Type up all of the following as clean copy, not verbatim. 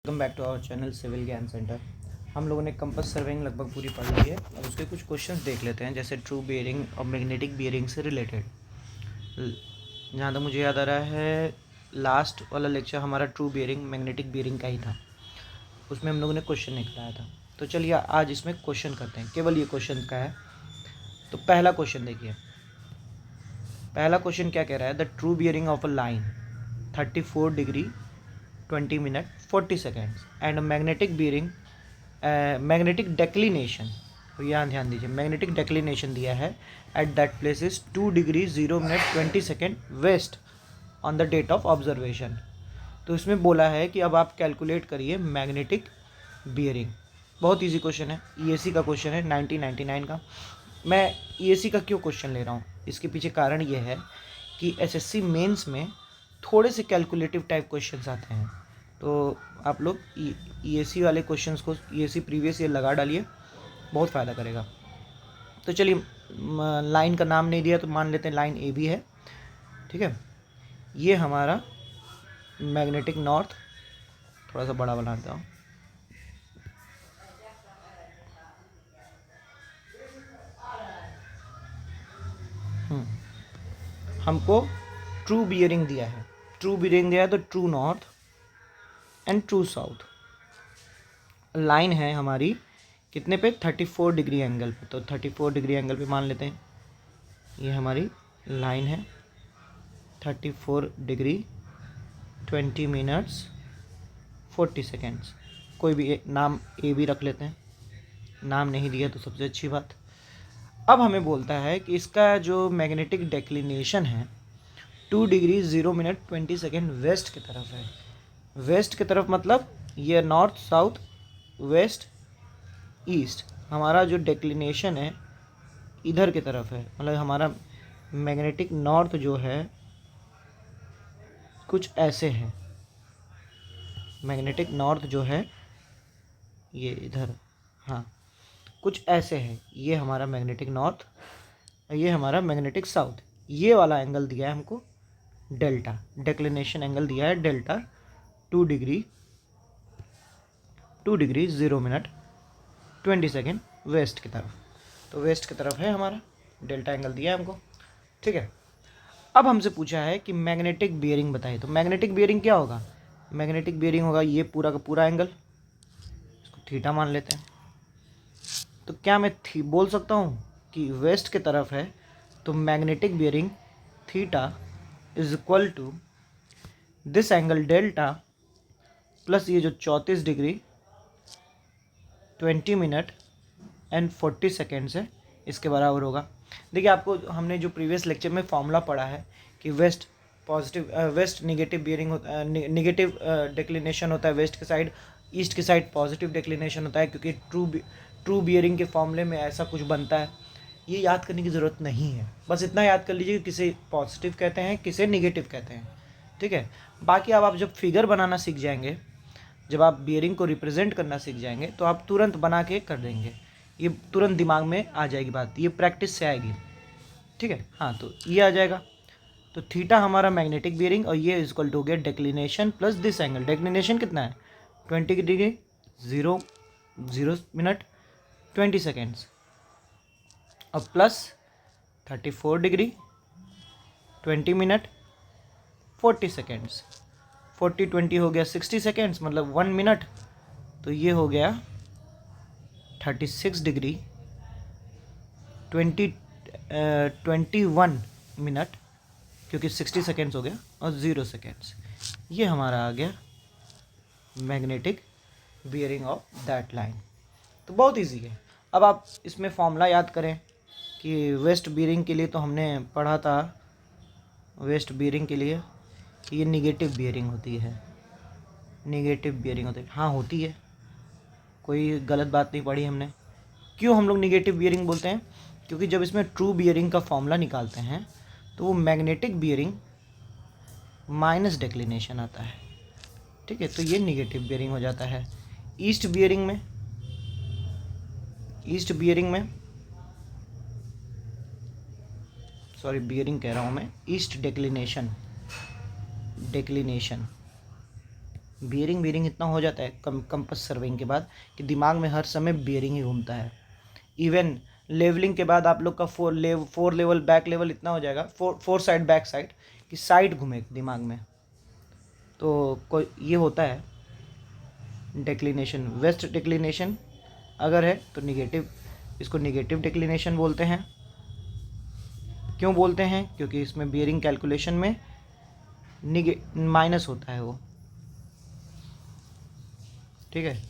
Welcome back to our channel civil Gyan centre. हम लोगों ने कंपास सर्वेइंग लगभग पूरी पढ़ ली है। अब उसके कुछ क्वेश्चंस देख लेते हैं, जैसे ट्रू बियरिंग और मैग्नेटिक बियरिंग से रिलेटेड। जहाँ तक मुझे याद आ रहा है, लास्ट वाला लेक्चर हमारा ट्रू बियरिंग मैग्नेटिक बियरिंग का ही था, उसमें हम लोगों ने क्वेश्चन निकलाया था। तो चलिए आज इसमें क्वेश्चन करते हैं, केवल ये क्वेश्चन का है। तो पहला क्वेश्चन देखिए, पहला क्वेश्चन क्या कह रहा है, the true bearing of a line 34 degree 20 minute 40 seconds and magnetic bearing magnetic declination, तो यहाँ ध्यान दीजिए, मैग्नेटिक डेक्लिनेशन दिया है at that place is 2 degree 0 minute 20 second west on the date of observation. तो इसमें बोला है कि अब आप कैलकुलेट करिए मैग्नेटिक बियरिंग। बहुत इजी क्वेश्चन है, ईएसी का क्वेश्चन है 1999 का। मैं ईएसी का क्यों क्वेश्चन ले रहा हूँ, इसके पीछे कारण ये है कि एसएससी मेंस में थोड़े से कैलकुलेटिव टाइप क्वेश्चंस आते हैं। तो आप लोग ईएसी वाले क्वेश्चंस को, ईएसी प्रीवियस ईयर लगा डालिए, बहुत फ़ायदा करेगा। तो चलिए, लाइन का नाम नहीं दिया तो मान लेते हैं लाइन ए बी है, ठीक है। ये हमारा मैग्नेटिक नॉर्थ, थोड़ा सा बड़ा बना देता हूँ, हमको ट्रू बियरिंग दिया है, ट्रू बियरिंग दिया है तो true north and true south. Line है हमारी कितने पे, 34 डिग्री एंगल पे। तो 34 डिग्री एंगल पे मान लेते हैं, ये हमारी लाइन है 34 डिग्री 20 मिनट्स 40 सेकेंड्स। कोई भी नाम ए भी रख लेते हैं, नाम नहीं दिया तो सबसे अच्छी बात। अब हमें बोलता है कि इसका जो मैग्नेटिक डेक्लिनेशन है 2 डिग्री 0 मिनट 20 सेकेंड वेस्ट की तरफ है। वेस्ट की तरफ मतलब ये नॉर्थ साउथ वेस्ट ईस्ट, हमारा जो डेक्लिनेशन है इधर की तरफ है। मतलब हमारा मैग्नेटिक नॉर्थ जो है कुछ ऐसे है, मैग्नेटिक नॉर्थ जो है ये इधर, हाँ कुछ ऐसे है। ये हमारा मैग्नेटिक नॉर्थ, ये हमारा मैग्नेटिक साउथ। ये वाला एंगल दिया है हमको डेल्टा, डेक्लिनेशन एंगल दिया है delta 2 degree 0 minute 20 second west की तरफ। तो वेस्ट की तरफ है हमारा, डेल्टा एंगल दिया है हमको, ठीक है। अब हमसे पूछा है कि मैग्नेटिक बियरिंग बताइए। तो मैग्नेटिक बियरिंग क्या होगा, मैग्नेटिक बियरिंग होगा ये पूरा का पूरा एंगल, इसको थीटा मान लेते हैं। तो क्या मैं बोल सकता हूँ कि वेस्ट की तरफ है तो magnetic bearing theta is equal to this angle delta plus ये जो 34 डिग्री 20 मिनट एंड 40 सेकेंड्स है, इसके बराबर होगा। देखिए, आपको हमने जो प्रीवियस लेक्चर में फॉर्मूला पढ़ा है कि west positive, west negative bearing होता, निगेटिव डेक्लिनेशन होता है वेस्ट के साइड, ईस्ट की साइड पॉजिटिव डेक्लिनेशन होता है, क्योंकि ट्रू बियरिंग के फॉर्मूले में ऐसा कुछ बनता है। ये याद करने की ज़रूरत नहीं है, बस इतना याद कर लीजिए कि किसे पॉजिटिव कहते हैं किसे निगेटिव कहते हैं, ठीक है। बाकी आप जब फिगर बनाना सीख जाएंगे, जब आप बियरिंग को रिप्रेजेंट करना सीख जाएंगे तो आप तुरंत बना के कर देंगे, ये तुरंत दिमाग में आ जाएगी बात, ये प्रैक्टिस से आएगी, ठीक है। हाँ, तो ये आ जाएगा। तो थीटा हमारा मैग्नेटिक बियरिंग और ये इक्वल टू हो गया declination plus this angle. Declination कितना है 20 डिग्री 0 मिनट 20 सेकेंड्स और प्लस 34 डिग्री 20 मिनट 40 सेकेंड्स। 40 20 हो गया 60 सेकेंड्स, मतलब 1 मिनट। तो ये हो गया 36 डिग्री 21 मिनट, क्योंकि 60 सेकेंड्स हो गया और 0 सेकेंड्स। ये हमारा आ गया magnetic bearing of that line. तो बहुत इजी है। अब आप इसमें फॉर्मूला याद करें कि वेस्ट बियरिंग के लिए तो हमने पढ़ा था, वेस्ट बियरिंग के लिए ये निगेटिव बियरिंग होती है, निगेटिव बियरिंग होती है, हाँ होती है, कोई गलत बात नहीं पढ़ी हमने। क्यों हम लोग निगेटिव बियरिंग बोलते हैं, क्योंकि जब इसमें ट्रू बियरिंग का फॉर्मूला निकालते हैं तो वो मैग्नेटिक बियरिंग माइनस डेक्लिनेशन आता है, ठीक है। तो ये निगेटिव बियरिंग हो जाता है। ईस्ट बियरिंग में, सॉरी बियरिंग कह रहा हूँ मैं, ईस्ट डेक्लिनेशन बियरिंग बियरिंग इतना हो जाता है कंपास सर्विंग के बाद कि दिमाग में हर समय बियरिंग ही घूमता है। इवन लेवलिंग के बाद आप लोग का फोर लेवल बैक लेवल इतना हो जाएगा, फोर साइड बैक साइड कि साइड घूमे दिमाग में। तो कोई ये होता है डिक्लिनेशन। वेस्ट डिक्लिनेशन अगर है तो निगेटिव, इसको निगेटिव डिक्लिनेशन बोलते हैं। क्यों बोलते हैं? क्योंकि इसमें बियरिंग कैलकुलेशन में माइनस होता है वो, ठीक है।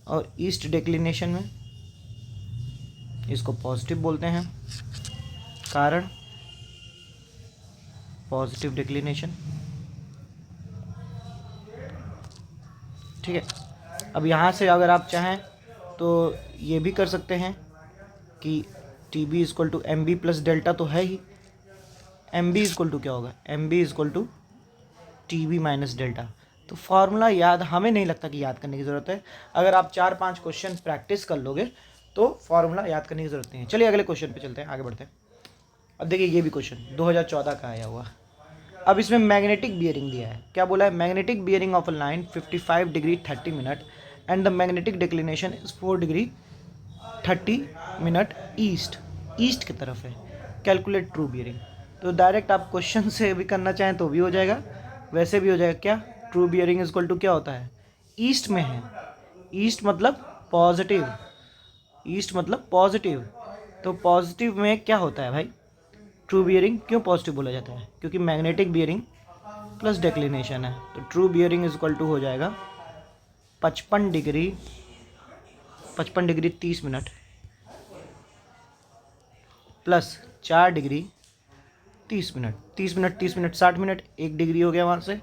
और ईस्ट डिक्लिनेशन में इसको पॉजिटिव बोलते हैं, कारण पॉजिटिव डिक्लिनेशन, ठीक है। अब यहाँ से अगर आप चाहें तो ये भी कर सकते हैं कि T B is equal to M B plus delta तो है ही, एम बी इजक्वल टू क्या होगा, M B is equal to T B minus delta. तो फार्मूला याद हमें नहीं लगता कि याद करने की ज़रूरत है। अगर आप 4-5 क्वेश्चन प्रैक्टिस कर लोगे तो फार्मूला याद करने की ज़रूरत नहीं है। चलिए अगले क्वेश्चन पे चलते हैं, आगे बढ़ते हैं। अब देखिए ये भी क्वेश्चन 2014 का आया हुआ। अब इसमें मैग्नेटिक बियरिंग दिया है। क्या बोला है? Magnetic bearing of a line 55 degree 30 minute and the magnetic declination is 4 degree 30 minute east की तरफ है। Calculate true bearing. तो डायरेक्ट आप क्वेश्चन से भी करना चाहें तो भी हो जाएगा, वैसे भी हो जाएगा। क्या true bearing is equal to क्या होता है? ईस्ट में है, ईस्ट मतलब पॉजिटिव, ईस्ट मतलब पॉजिटिव। तो पॉजिटिव में क्या होता है भाई? ट्रू बियरिंग क्यों पॉजिटिव बोला जाता है? क्योंकि मैग्नेटिक बियरिंग प्लस डिक्लिनेशन है। तो true bearing is equal to हो जाएगा 55 degree 30 minute plus 4 degree 30 minute. 30 minute 30 minute 60 minute, 1 degree हो गया वहाँ से।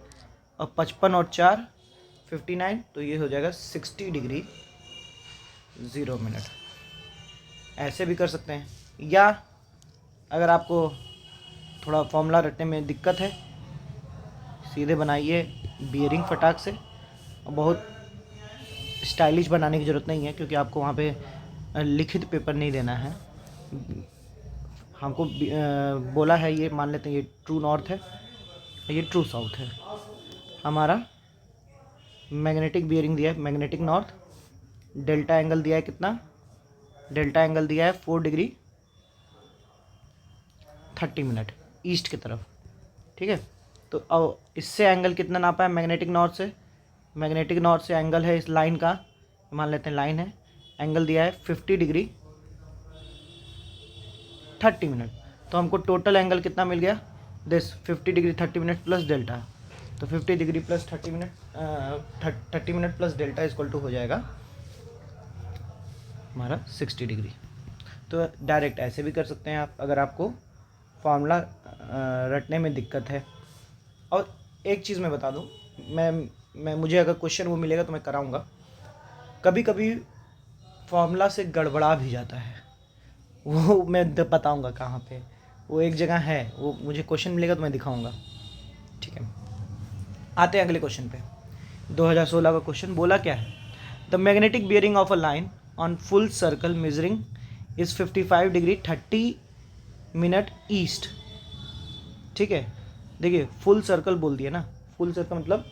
और 55 और 4 59, तो ये हो जाएगा 60 डिग्री 0 मिनट। ऐसे भी कर सकते हैं, या अगर आपको थोड़ा फॉर्मूला रटने में दिक्कत है, सीधे बनाइए बियरिंग फटाक से। और बहुत स्टाइलिश बनाने की ज़रूरत नहीं है, क्योंकि आपको वहाँ पे लिखित पेपर नहीं देना है। हमको बोला है, ये मान लेते हैं ये ट्रू नॉर्थ है, ये ट्रू साउथ है। हमारा मैग्नेटिक बियरिंग दिया है मैग्नेटिक नॉर्थ, डेल्टा एंगल दिया है कितना? डेल्टा एंगल दिया है 4 डिग्री 30 मिनट ईस्ट की तरफ, ठीक है। तो अब इससे एंगल कितना नापा है मैग्नेटिक नॉर्थ से? मैग्नेटिक नॉर्थ से एंगल है इस लाइन का, मान लेते हैं लाइन है, एंगल दिया है 50 डिग्री 30 मिनट। तो हमको टोटल एंगल कितना मिल गया? This 50 degree 30 minute plus delta. तो 50 degree plus 30 minute 30 minute plus delta equal to हो जाएगा हमारा 60 डिग्री। तो डायरेक्ट ऐसे भी कर सकते हैं आप, अगर आपको फार्मूला रटने में दिक्कत है। और एक चीज़ मैं बता दूं, मैं मुझे अगर क्वेश्चन वो मिलेगा तो मैं कराऊंगा। कभी कभी फार्मूला से गड़बड़ा भी जाता है, वो मैं बताऊंगा कहाँ पे। वो एक जगह है, वो मुझे क्वेश्चन मिलेगा तो मैं दिखाऊंगा, ठीक है। आते हैं अगले क्वेश्चन पे। 2016 का क्वेश्चन बोला क्या है? The magnetic bearing of a line on full circle measuring is 55 degree 30 minute east, ठीक है। देखिए फुल सर्कल बोल दिया ना, फुल सर्कल मतलब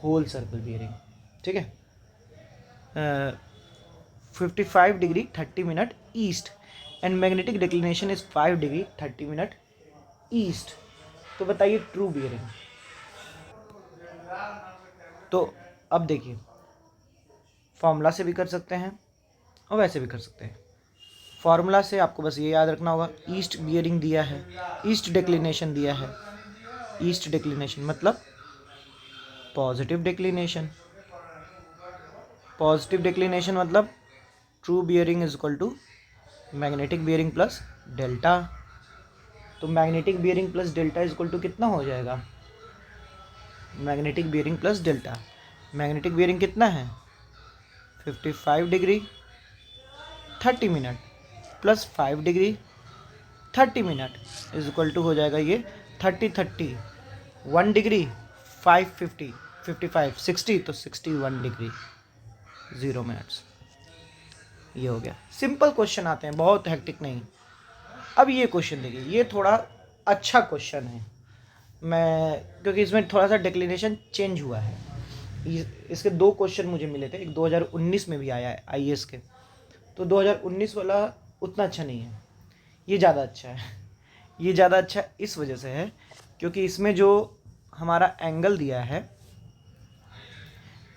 होल सर्कल बियरिंग, ठीक है। 55 degree 30 minute east and magnetic declination is 5 degree 30 minute east. तो बताइए ट्रू बियरिंग। तो अब देखिए, फॉर्मूला से भी कर सकते हैं और वैसे भी कर सकते हैं। फार्मूला से आपको बस ये याद रखना होगा, ईस्ट बियरिंग दिया है, ईस्ट डिक्लिनेशन दिया है। ईस्ट डिक्लिनेशन मतलब पॉजिटिव डिक्लिनेशन, पॉजिटिव डिक्लिनेशन मतलब true bearing is equal to magnetic bearing plus delta. तो magnetic bearing plus delta is equal to कितना हो जाएगा? Magnetic bearing plus delta, magnetic bearing कितना है? 55 degree 30 minute plus 5 degree 30 minute is equal to हो जाएगा ये 30 1 डिग्री 550 55 60, तो 61 डिग्री 0 मिनट्स। ये हो गया। सिंपल क्वेश्चन आते हैं, बहुत हेक्टिक नहीं। अब ये क्वेश्चन देखिए, ये थोड़ा अच्छा क्वेश्चन है, मैं क्योंकि इसमें थोड़ा सा डिक्लिनेशन चेंज हुआ है। इसके 2 क्वेश्चन मुझे मिले थे, एक 2019 में भी आया है आईएएस के, तो 2019 वाला उतना अच्छा नहीं है, ये ज़्यादा अच्छा है। ये ज़्यादा अच्छा इस वजह से है क्योंकि इसमें जो हमारा एंगल दिया है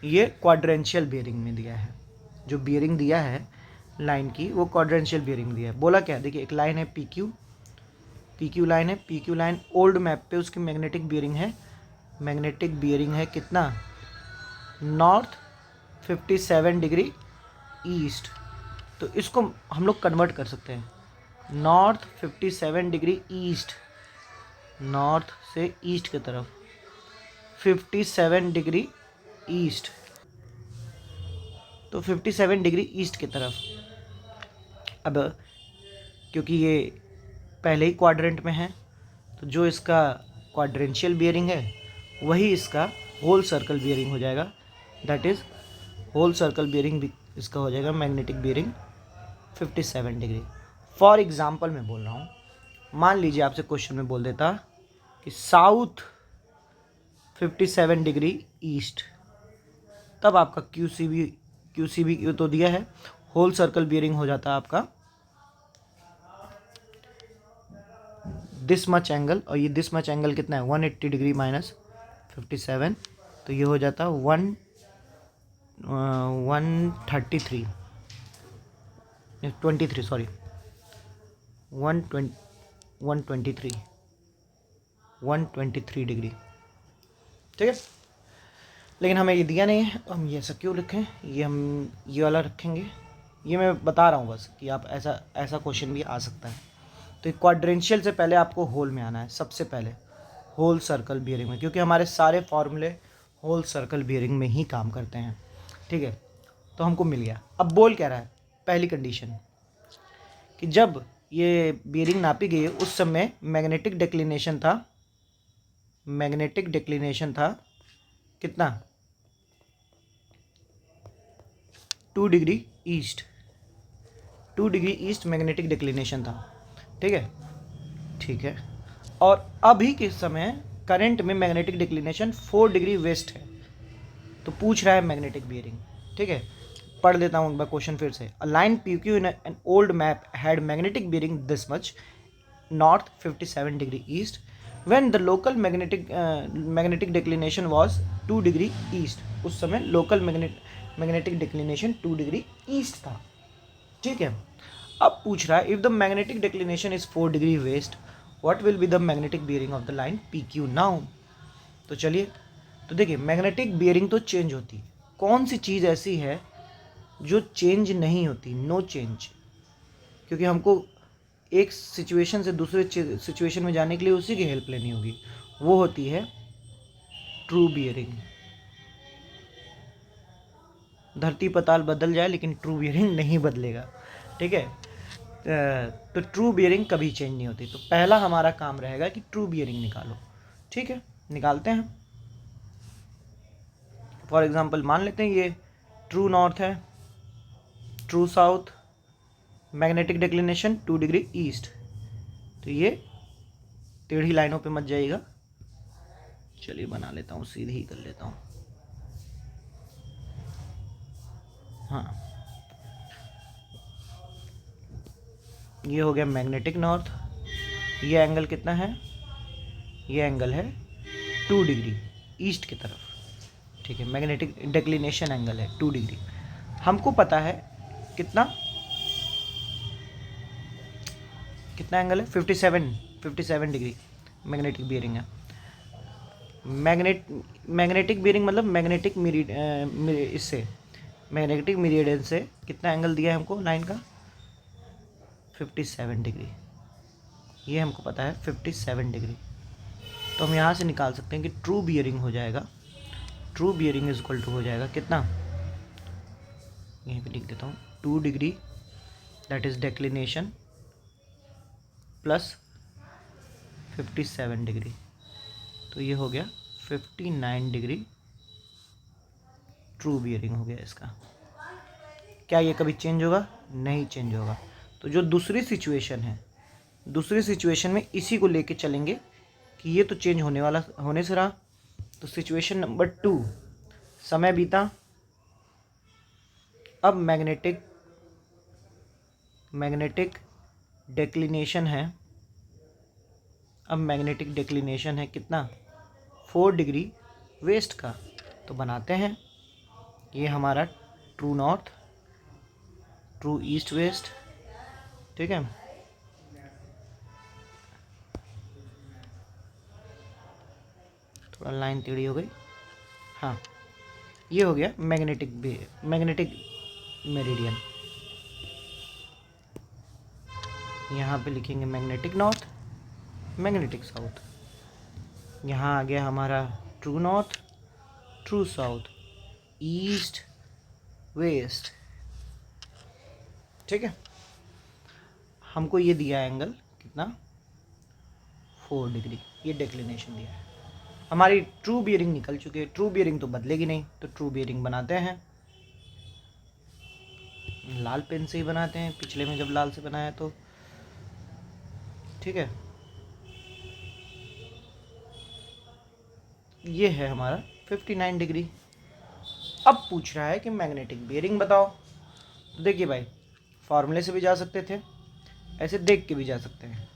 ये क्वाड्रेंशियल बियरिंग में दिया है। जो बियरिंग दिया है लाइन की वो क्वाड्रेंशियल बियरिंग दिया है। बोला क्या है, देखिए एक लाइन है पीक्यू लाइन है, पीक्यू लाइन ओल्ड मैप पे उसकी मैग्नेटिक बियरिंग है कितना, नॉर्थ 57 डिग्री ईस्ट। तो इसको हम लोग कन्वर्ट कर सकते हैं, नॉर्थ 57 डिग्री ईस्ट, नॉर्थ से ईस्ट की तरफ 57 डिग्री ईस्ट, तो 57 डिग्री ईस्ट की तरफ। अब क्योंकि ये पहले ही क्वाड्रेंट में है तो जो इसका क्वाड्रेंशियल बियरिंग है वही इसका होल सर्कल बियरिंग हो जाएगा, that is whole circle bearing भी इसका हो जाएगा magnetic bearing 57 degree. For example मैं बोल रहा हूँ, मान लीजिए आपसे क्वेश्चन में बोल देता कि साउथ 57 डिग्री ईस्ट, तब आपका क्यूसीबी तो दिया है, होल सर्कल बियरिंग हो जाता है आपका दिस मच एंगल, और ये दिस मच एंगल कितना है 180 डिग्री माइनस 57, तो ये हो जाता 123 सॉरी 123 डिग्री, ठीक है। लेकिन हमें ये दिया नहीं है, हम ये ऐसा क्यों लिखें, ये हम ये वाला रखेंगे। ये मैं बता रहा हूँ बस कि आप ऐसा क्वेश्चन भी आ सकता है। तो क्वाड्रेंशियल से पहले आपको होल में आना है, सबसे पहले होल सर्कल बियरिंग में, क्योंकि हमारे सारे फॉर्मूले होल सर्कल बियरिंग में ही काम करते हैं, ठीक है। तो हमको मिल गया। अब बोल क्या रहा है, पहली कंडीशन कि जब ये बियरिंग नापी गई है उस समय मैग्नेटिक डिक्लिनेशन था कितना 2 degree east, 2 degree east magnetic declination था, ठीक है। और अभी के समय करंट में मैग्नेटिक डिक्लिनेशन 4 डिग्री वेस्ट है, तो पूछ रहा है मैग्नेटिक बियरिंग, ठीक है। पढ़ देता हूँ एक बार क्वेश्चन फिर से। A line PQ in an old map had magnetic bearing this much, north 57 degree east, when the local magnetic declination was 2 degree east. उस समय local magnetic declination 2 degree east था, ठीक है। अब पूछ रहा है if the magnetic declination is 4 degree west, what will be the magnetic bearing of the line PQ now. तो चलिए, तो देखिए मैग्नेटिक बियरिंग तो चेंज होती है, कौन सी चीज़ ऐसी है जो चेंज नहीं होती, नो चेंज, क्योंकि हमको एक सिचुएशन से दूसरे सिचुएशन में जाने के लिए उसी की हेल्प लेनी होगी, वो होती है ट्रू बियरिंग। धरती पताल बदल जाए लेकिन ट्रू बियरिंग नहीं बदलेगा, ठीक है। तो ट्रू बियरिंग कभी चेंज नहीं होती। तो पहला हमारा काम रहेगा कि ट्रू बियरिंग निकालो, ठीक है, निकालते हैं। फॉर एग्जांपल मान लेते हैं ये ट्रू नॉर्थ है, true south, magnetic declination 2 degree east, तो ये टेढ़ी लाइनों पे मत जाइएगा, चलिए बना लेता हूँ, सीधी ही कर लेता हूँ, हाँ। ये हो गया मैग्नेटिक नॉर्थ, ये एंगल कितना है, ये एंगल है 2 डिग्री ईस्ट की तरफ, ठीक है। मैग्नेटिक डिक्लिनेशन एंगल है 2 डिग्री। हमको पता है कितना एंगल है 57 डिग्री मैग्नेटिक बियरिंग है। मैग्नेटिक बियरिंग मतलब मैग्नेटिक मेरिडियन से कितना एंगल दिया है हमको लाइन का 57 डिग्री, ये हमको पता है 57 डिग्री। तो हम यहाँ से निकाल सकते हैं कि ट्रू बियरिंग हो जाएगा, true bearing is equal to हो जाएगा कितना, यहीं पे लिख देता हूँ 2 degree that is declination plus 57 degree, तो ये हो गया 59 डिग्री ट्रू बियरिंग हो गया इसका। क्या ये कभी चेंज होगा, नहीं चेंज होगा। तो जो दूसरी सिचुएशन है, दूसरी सिचुएशन में इसी को लेके चलेंगे कि ये तो चेंज होने से रहा। तो सिचुएशन नंबर 2, समय बीता, अब मैग्नेटिक डिक्लिनेशन है, अब मैग्नेटिक डिक्लिनेशन है कितना, 4 डिग्री वेस्ट का। तो बनाते हैं, ये हमारा true north, true east west, ठीक है। थोड़ा लाइन टेढ़ी हो गई, हाँ ये हो गया मैग्नेटिक मेरिडियन। यहाँ पे लिखेंगे मैग्नेटिक नॉर्थ, मैग्नेटिक साउथ। यहाँ आ गया हमारा true north, true south, east west, ठीक है। हमको ये दिया एंगल कितना, 4 डिग्री, ये डिक्लिनेशन दिया है। हमारी ट्रू बियरिंग निकल चुकी है, ट्रू बियरिंग तो बदलेगी नहीं, तो ट्रू बियरिंग बनाते हैं। लाल पेन से ही बनाते हैं, पिछले में जब लाल से बनाया तो, ठीक है। ये है हमारा 59 डिग्री। अब पूछ रहा है कि मैग्नेटिक बियरिंग बताओ। तो देखिए भाई, फॉर्मूले से भी जा सकते थे, ऐसे देख के भी जा सकते हैं।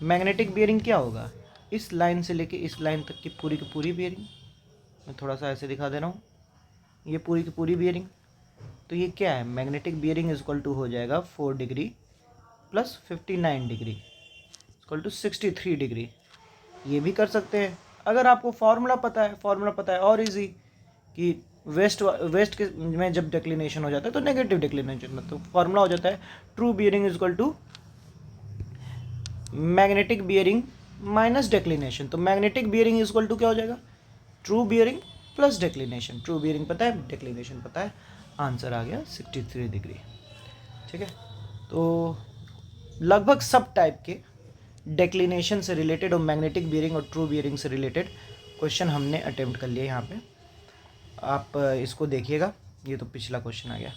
मैग्नेटिक बियरिंग क्या होगा, इस लाइन से लेके इस लाइन तक की पूरी बियरिंग। मैं थोड़ा सा ऐसे दिखा दे रहा हूँ, ये पूरी की पूरी बियरिंग। तो ये क्या है, magnetic bearing is equal to हो जाएगा 4 degree plus 59 degree equal to 63 degree. ये भी कर सकते हैं अगर आपको फॉर्मूला पता है और इजी कि वेस्ट के में जब डिक्लिनेशन हो जाता है तो नेगेटिव डिक्लिनेशन, तो फॉर्मूला हो जाता है true bearing is equal to magnetic bearing minus declination. तो magnetic bearing is equal to क्या हो जाएगा, true bearing plus declination. True bearing पता है, डिक्लिनेशन पता है, आंसर आ गया 63 डिग्री, ठीक है। तो लगभग सब टाइप के डिक्लिनेशन से रिलेटेड और मैग्नेटिक बियरिंग और ट्रू बियरिंग से रिलेटेड क्वेश्चन हमने अटेम्प्ट कर लिए यहाँ पे। आप इसको देखिएगा, ये तो पिछला क्वेश्चन आ गया,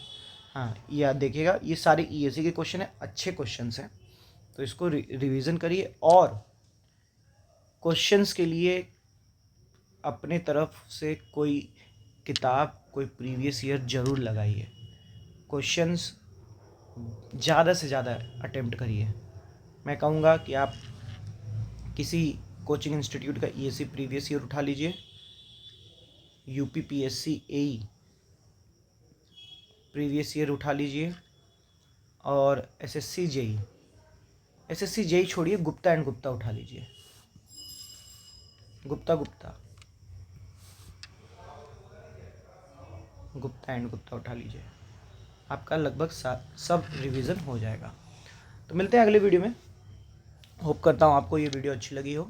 हाँ ये देखिएगा, ये सारे ईएससी के क्वेश्चन है, अच्छे क्वेश्चन हैं, तो इसको रिवीजन करिए। और क्वेश्चंस के लिए अपने तरफ से कोई किताब, कोई प्रीवियस ईयर ज़रूर लगाइए, क्वेश्चंस ज़्यादा से ज़्यादा अटेम्प्ट करिए। मैं कहूँगा कि आप किसी कोचिंग इंस्टीट्यूट का ईएससी प्रीवियस ईयर उठा लीजिए, यूपीपीएससी एई प्रीवियस ईयर उठा लीजिए, और एसएससी जेई छोड़िए, गुप्ता एंड गुप्ता उठा लीजिए, गुप्ता एंड गुप्ता उठा लीजिए, आपका लगभग सब रिवीजन हो जाएगा। तो मिलते हैं अगले वीडियो में। होप करता हूँ आपको ये वीडियो अच्छी लगी हो।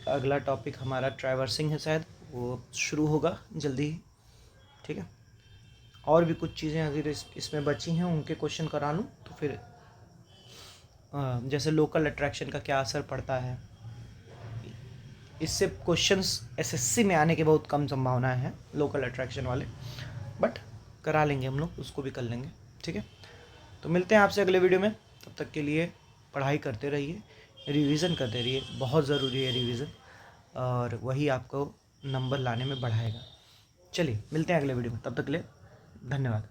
अगला टॉपिक हमारा ट्रैवर्सिंग है, शायद वो शुरू होगा जल्दी ही, ठीक है। और भी कुछ चीज़ें अगर इसमें बची हैं उनके क्वेश्चन करा लूँ तो फिर जैसे लोकल अट्रैक्शन का क्या असर पड़ता है, इससे क्वेश्चंस एसएससी में आने की बहुत कम संभावना है लोकल अट्रैक्शन वाले, बट करा लेंगे हम लोग, उसको भी कर लेंगे, ठीक है। तो मिलते हैं आपसे अगले वीडियो में, तब तक के लिए पढ़ाई करते रहिए, रिवीजन करते रहिए, बहुत ज़रूरी है रिवीजन, और वही आपको नंबर लाने में बढ़ाएगा। चलिए मिलते हैं अगले वीडियो में, तब तक के लिए धन्यवाद।